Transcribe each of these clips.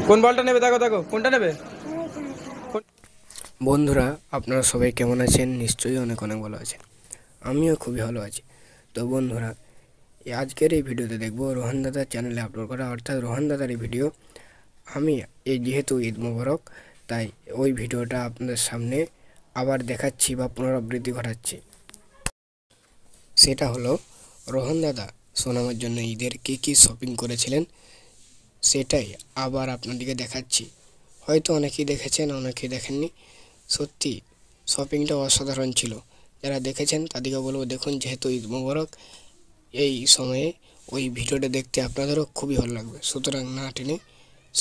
কোন বলটা নেবে দেখো দেখো কোনটা নেবে। বন্ধুরা আপনারা সবাই কেমন আছেন? নিশ্চয়ই অনেক অনেক ভালো আছেন। আমিও খুবই ভালো আছি। তো বন্ধুরা আজকের এই ভিডিওতে দেখব রোহান দাদার চ্যানেলে আপলোড করা, অর্থাৎ রোহান দাদার এই ভিডিও। আমি এই যেহেতু ঈদ মোবারক, তাই ওই ভিডিওটা আপনাদের সামনে আবার দেখাচ্ছি বা পুনরাবৃত্তি ঘটাচ্ছি। সেটা হলো রোহান দাদা সোনামার জন্য ঈদের কী কী শপিং করেছিলেন, সেটাই আবার আপনাদেরকে দেখাচ্ছি। হয়তো অনেকেই দেখেছেন, অনেকেই দেখেননি। সত্যি শপিংটা অসাধারণ ছিল। যারা দেখেছেন তাদেরকে বলবো দেখুন, যেহেতু ঈদ মোবারক, এই সময়ে ওই ভিডিওটা দেখতে আপনাদেরও খুবই ভালো লাগবে। সুতরাং না টেনে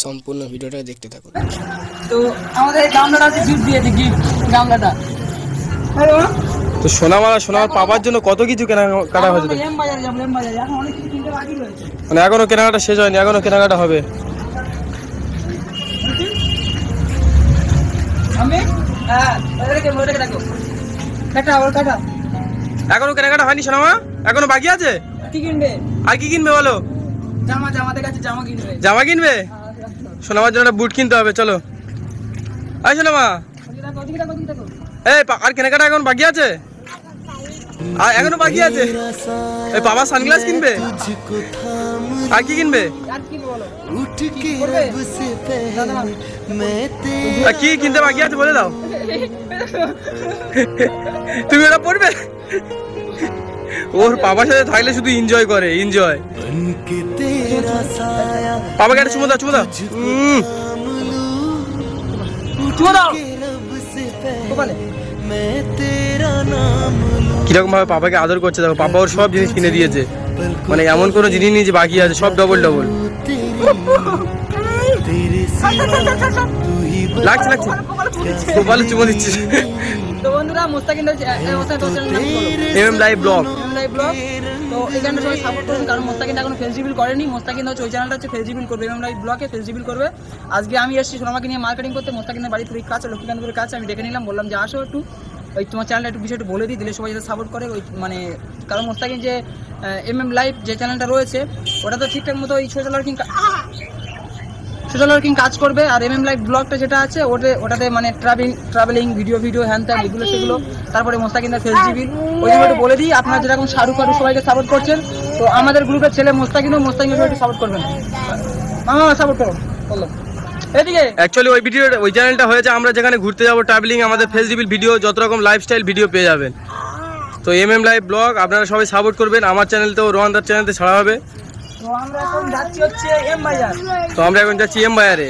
সম্পূর্ণ ভিডিওটা দেখতে থাকুন। তো আমাদের গামলাটা আছে, গিফট দিয়েছে, গিফট গামলাটা। তো সোনামার পাবার জন্য কত কিছু কেনাকাটা হয়েছে, এম বাজারে যাবো, এম বাজারে এখন অনেক কিছু কিনতে বাকি রয়েছে। মানে এখনো কেনাকাটা শেষ হয়নি, এখনো কেনাকাটা হবে। আমি ওদেরকে দেখো, কাটা ওর কাটা। এখনো কেনাকাটা হয়নি সোনামা, এখনো বাকি আছে। কি কিনবে? আর কি কিনবে বলো? আমাদের কাছে জামা কিনবে। জামা কিনবে? সোনামার জন্য বুট কিনতে হবে, চলো। আয় সোনামা, এই আর কেনাকাটা এখন বাকি আছে, আর এখনো বাকি আছে। এই বাবা সানগ্লাস কিনবে, আর কি কিনবে? আর কি কিনতে বাকি আছে বলে দাও। তুমি ওটা পড়বে? ওর বাবার সাথে থাকলে শুধু এনজয় করে, এনজয়। বাবাকে একটা চুমো দাও, চুমো দাও। কিরকম ভাবে পাপাকে আদর করছে দেখো। পাপা ওর সব জিনিস কিনে দিয়েছে, মানে এমন কোনো জিনিস নেই যে বাকি আছে, সব ডবল ডবল। লাগছে লাগছে, খুব ভালো চুমো দিচ্ছে। তো বন্ধুরা মোস্তাকিন এমএম লাইভ ব্লগ, তো এই চ্যানেলটা সবাই সাপোর্ট করুন, কারণ মোস্তাকিন এখনো ফেসিবল করেনি। মোস্তাকিন হচ্ছে ওই চ্যানেলটা হচ্ছে ফেসিবল করবে, এমএম লাইভ ব্লগে ফেসিবল করবে। আজকে আমি এসেছি সোনামাকে নিয়ে মার্কেটিং করতে। মোস্তাকিনের বাড়ি পুরো কাছে, লক্ষ্মীকান্তপুরের কাছে। আমি ডেকে নিলাম, বললাম যে আসো একটু ওই তোমার চ্যানেলটা একটু বিষয়টা বলে দিই, দিলে সবাই যাতে সাপোর্ট করে। ওই মানে কারণ মোস্তাকিন যে এমএম লাইভ যে চ্যানেলটা রয়েছে, ওটা তো ঠিকঠাক মতো ওই সোশ্যাল ওয়ার্কিং কাজ করবে। আর এমএম লাইভ ব্লগটা যেটা আছে ওটাতে মানে ট্রাভেলিং ভিডিও হ্যান ত্যান এগুলো সেগুলো। তারপরে মোস্তাকিনদার ফেসজিবিল, ওই জন্য একটু বলে দিই, আপনারা যেরকম শাহরুখ খান সবাইকে সাপোর্ট করছেন, তো আমাদের গ্রুপের ছেলে মোস্তাকিনও একটু সাপোর্ট করবেন। মামা সাপোর্ট করো, বললো এদিকে। অ্যাকচুয়ালি ওই চ্যানেলটা হয়েছে আমরা যেখানে ঘুরতে যাবো, ট্রাভেলিং, আমাদের ফেসজিবিল ভিডিও, যত রকম লাইফস্টাইল ভিডিও পেয়ে যাবেন। তো এমএম লাইভ ব্লগ আপনারা সবাই সাপোর্ট করবেন। আমার চ্যানেলতেও, রোহানদার চ্যানেলতে ছাড়া হবে। তো আমরা এখন যাচ্ছি হচ্ছে এম বাজার। তো আমরা এখন যাচ্ছি এম বাজারে।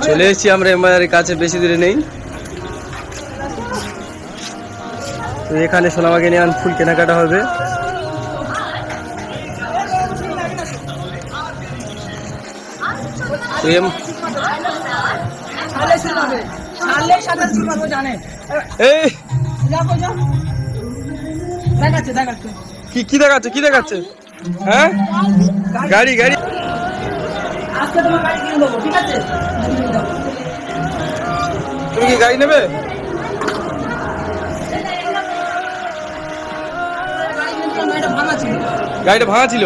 চলে এসেছি আমরা এম বাজারের কাছে, বেশি দূরে নেই। তো এখানে সোনামাকে নিয়ে ফুল কেনাকাটা হবে। কি দেখাচ্ছে, কি দেখাচ্ছে? হ্যাঁ, গাড়ি গাড়ি। তুমি কি গাড়ি নেবে? গাড়িটা ভাঙা ছিল।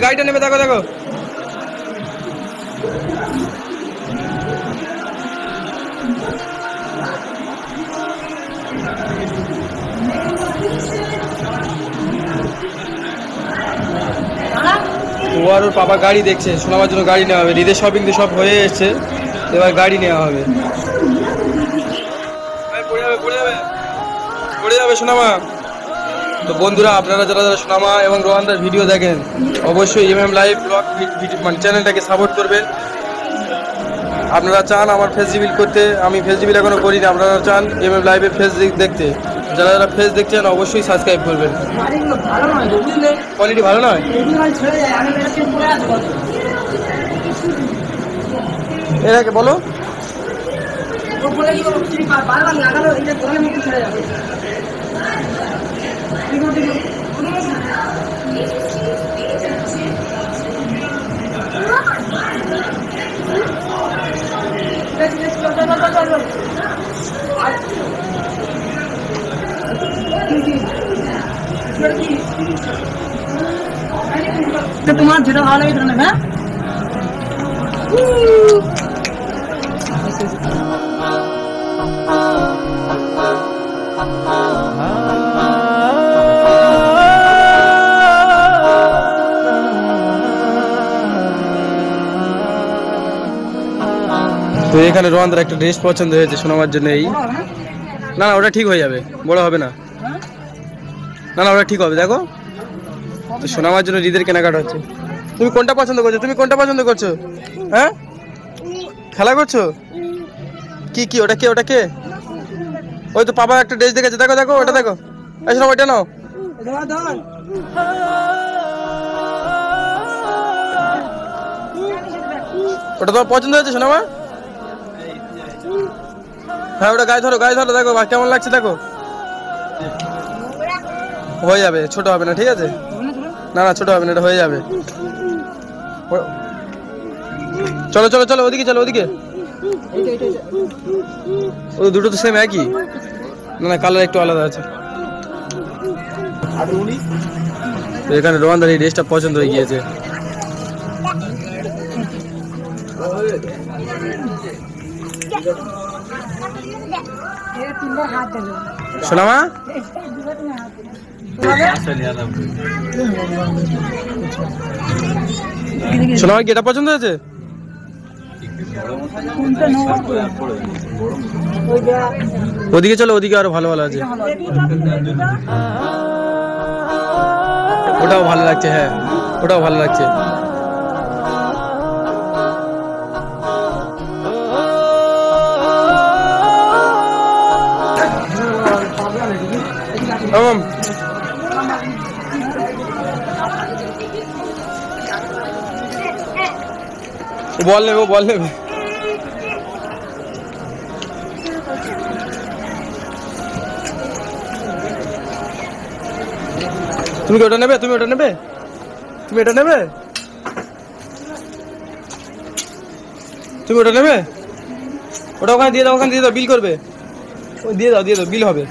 গাড়িটা নেবে, দেখো দেখো। ও আর ওর পাপা গাড়ি দেখছে, শোনাবার জন্য গাড়ি নেওয়া হবে। ঈদের শপিং তো সব হয়ে এসছে, এবার গাড়ি নেওয়া হবে। পড়ে যাবে সোনামা। তো বন্ধুরা আপনারা যারা যারা সোনামা এবং রোহানদার ভিডিও দেখেন, অবশ্যই এমএম লাইভ ব্লগ মানে চ্যানেলটাকে সাপোর্ট করবেন। আপনারা চান আমার ফেসজিবিল করতে, আমি ফেসজিবিল এখনো করিনি। আপনারা চান এমএম লাইভে ফেস দেখতে, যারা যারা ফেস দেখছেন অবশ্যই সাবস্ক্রাইব করবেন। কোয়ালিটি ভালো নয়, এটাকে বলো ও বলে কি তুমি বারবার লাগালো এই যে বলে মুখ ছেড়ে যাবে তোমার যেটা ভালো লাগে সেটা নেবে হ্যাঁ তো এখানে রোহানদার একটা ড্রেস পছন্দ হয়েছে শোনাবার জন্য এই না না ওটা ঠিক হয়ে যাবে বড় হবে না না না ওটা ঠিক হবে দেখো তো শোনাবার জন্য হৃদের কেনাকাটা হচ্ছে তুমি কোনটা পছন্দ করছো তুমি কোনটা পছন্দ করছো হ্যাঁ খেলা করছো কি কি ওটা কে ওটা কে ওই তো পাপা একটা ড্রেস দেখেছে দেখো দেখো ওটা দেখো এই শোনো ওইটা নাও ওটা তোমার পছন্দ হয়েছে শোনামা হ্যাঁ ওটা গায়ে ধরো দেখো কেমন লাগছে দেখো হয়ে যাবে ছোট হবে না ঠিক আছে না না ছোট হবে না এটা হয়ে যাবে চলো চলো চলো ওদিকে চলো ওদিকে ও দুটো তো সেম একই না না কালার একটু আলাদা আছে তো এখানে রোহানদার এই ড্রেসটা পছন্দ হয়ে গিয়েছে সোনামা সোনামা কি এটা পছন্দ হয়েছে ওদিকে চলো ওদিকে আরো ভালো ভালো আছে ওটাও ভালো লাগছে হ্যাঁ ওটাও ভালো লাগছে বল নেবে বল নেবে তুমি কি ওটা নেবে তুমি ওটা নেবে তুমি এটা নেবে তুমি ওটা নেবে ওটা ওখানে দিয়ে দাও বিল করবে ওই দিয়ে দাও বিল হবে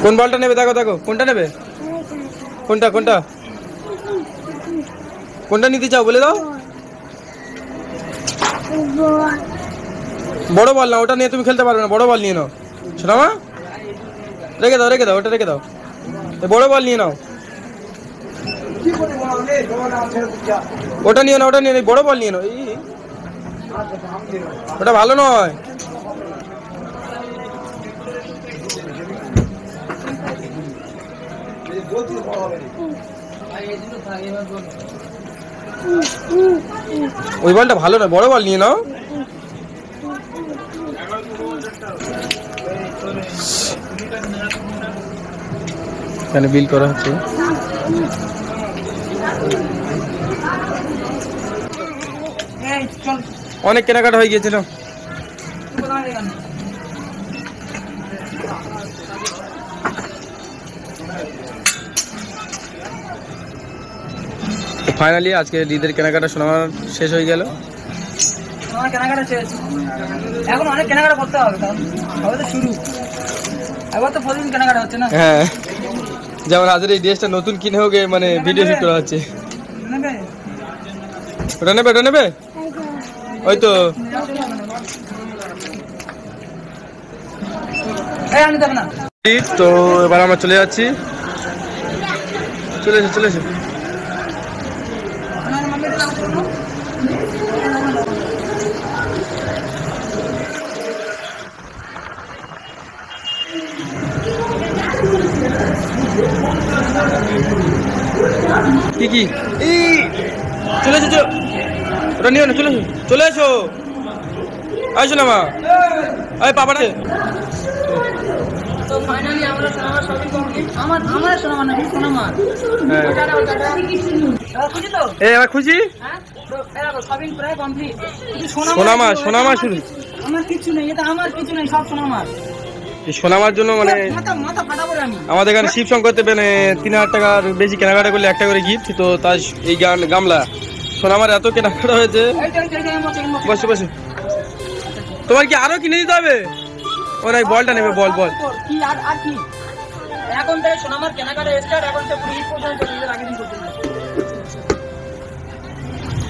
কোন বলটা নেবে দেখো দেখো কোনটা নেবে কোনটা কোনটা কোনটা নিতে চাও বলে দাও বড় বল না ওটা নিয়ে তুমি খেলতে পারবে না বড় বল নিয়ে নাও শোনা মা রেখে দাও ওটা রেখে দাও বড় বল নিয়ে নাও ওটা নিয়ে নাও বড় বল নিয়ে নাও ওটা ভালো নয় ওই বলটা ভালো না বড় বল নিয়ে নাও এখানে বিল করা হচ্ছে অনেক কেনাকাটা হয়ে গিয়েছিল ফাইনালি আজকে ঈদের কেনাকাটা শোনার শেষ হয়ে গেল আমার কেনাকাটা শেষ এখন অনেক কেনাকাটা করতে হবে সবে তো শুরু একবার তো প্রতিদিন কেনাকাটা হচ্ছে না হ্যাঁ যেমন আজের এই ড্রেসটা নতুন কিনে হোক মানে ভিডিও শুট করা হচ্ছে ওটা নেবে ওই তো তো এবার আমরা চলে যাচ্ছি চলে এসো কি চলে এসো ওটা নিও না চলে এসো আসো না মা আরে পাপা না তো ফাইনালি আমরা সোনামার শপিং কমপ্লিট আমার সোনামার না সোনামার হ্যাঁ খুশি তো এবার খুশি তো শপিং প্রায় কমপ্লিট। সোনামা শুরু। আমার কিছু নেই, এটা আমার কিছু নেই, সব সোনামার। এই সোনামার জন্য মানে মাথা ফাটাবো আমি। আমাদের এখানে শিব শঙ্কর করতে 3000 টাকার বেশি কেনাকাটা করলে একটা করে গিফট, তো তার এই গামলা সোনামার এত কেনাকাটা হয়েছে। বসে বসে তোমার কি আরো কিনে দিতে হবে? ওর এই বলটা নেবে, বল কি আর কি এখন থেকে সোনামার কেনাকাটা স্টার্ট, এখন থেকে পুরো ঈদ পর্যন্ত চলে আগে দিন করতে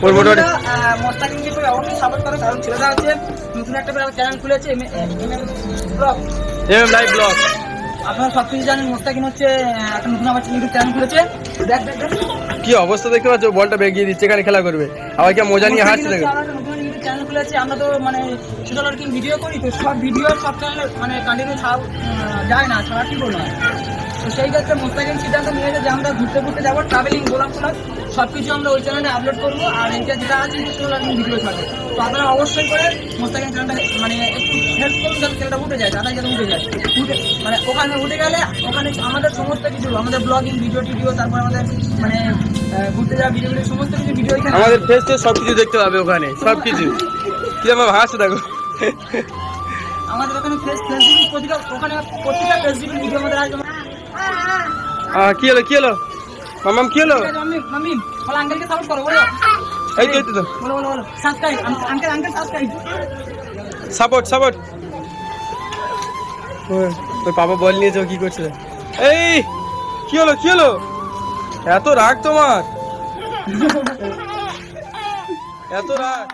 ওর মোটামুটি মোস্তাকিনকে তো অবশ্যই সাপোর্ট করো, কারণ ছেলেটা হচ্ছে নতুন একটা চ্যানেল খুলেছে ব্লগ, লাইভ ব্লগ। আপনারা সব কিছু জানেন। মোস্তাকিন হচ্ছে একটা নতুন আবার ইউটিউব চ্যানেল খুলেছে। দেখ কি অবস্থা দেখতে পাচ্ছ, বলটা বেগিয়ে দিচ্ছে, এখানে খেলা করবে, আবার কি মজা নিয়ে হাসছে দেখো। আমরা একটা নতুন ইউটিউব চ্যানেল খুলেছি, আমরা তো মানে সোশ্যাল ওয়ার্কিং ভিডিও করি, তো সব ভিডিও সব চ্যানেলে মানে কন্টিনিউ যায় না, ছাড়া কি বলবো। তো সেই ক্ষেত্রে মোস্তাকিন সিদ্ধান্ত নিয়েছে যে আমরা ঘুরতে যাবো, ট্রাভেলিং গোলাপ সব কিছু আমরা ওই চ্যানেলে আপলোড করবো, আর এইটা যেটা আছে সোশ্যাল ওয়ার্কিং ভিডিও থাকবে। তো আপনারা অবশ্যই করে মোস্তাকিন চ্যানেলটা মানে একটু হেল্প করুন, যাতে ছেলেটা উঠে যায়, দাদা যাতে উঠে যায়, মানে ওখানে উঠে গেলে ওখানে আমাদের সমস্ত কিছু, আমাদের ব্লগিং ভিডিও, তারপর আমাদের মানে ঘুরতে যাওয়া ভিডিও, সমস্ত কিছু ভিডিও এখানে আমাদের ফেস তো সবকিছু দেখতে পাবে ওখানে, সবকিছু। কি আমার হাসছে দেখো। আমাদের ওখানে ওখানে প্রতিটা ফেসবুক ভিডিও আমাদের আসবে। কি হলো মামাম, কি হলো? মাম্মি বলো, আঙ্কেলকে সাপোর্ট করো, বলো এই তো বলো সাবস্ক্রাইব, আঙ্কেল সাবস্ক্রাইব, সাপোর্ট। ওই পাপা বল নিয়েছে, ও কি করছে? এই কি হলো এত রাগ তোমার, এত রাগ?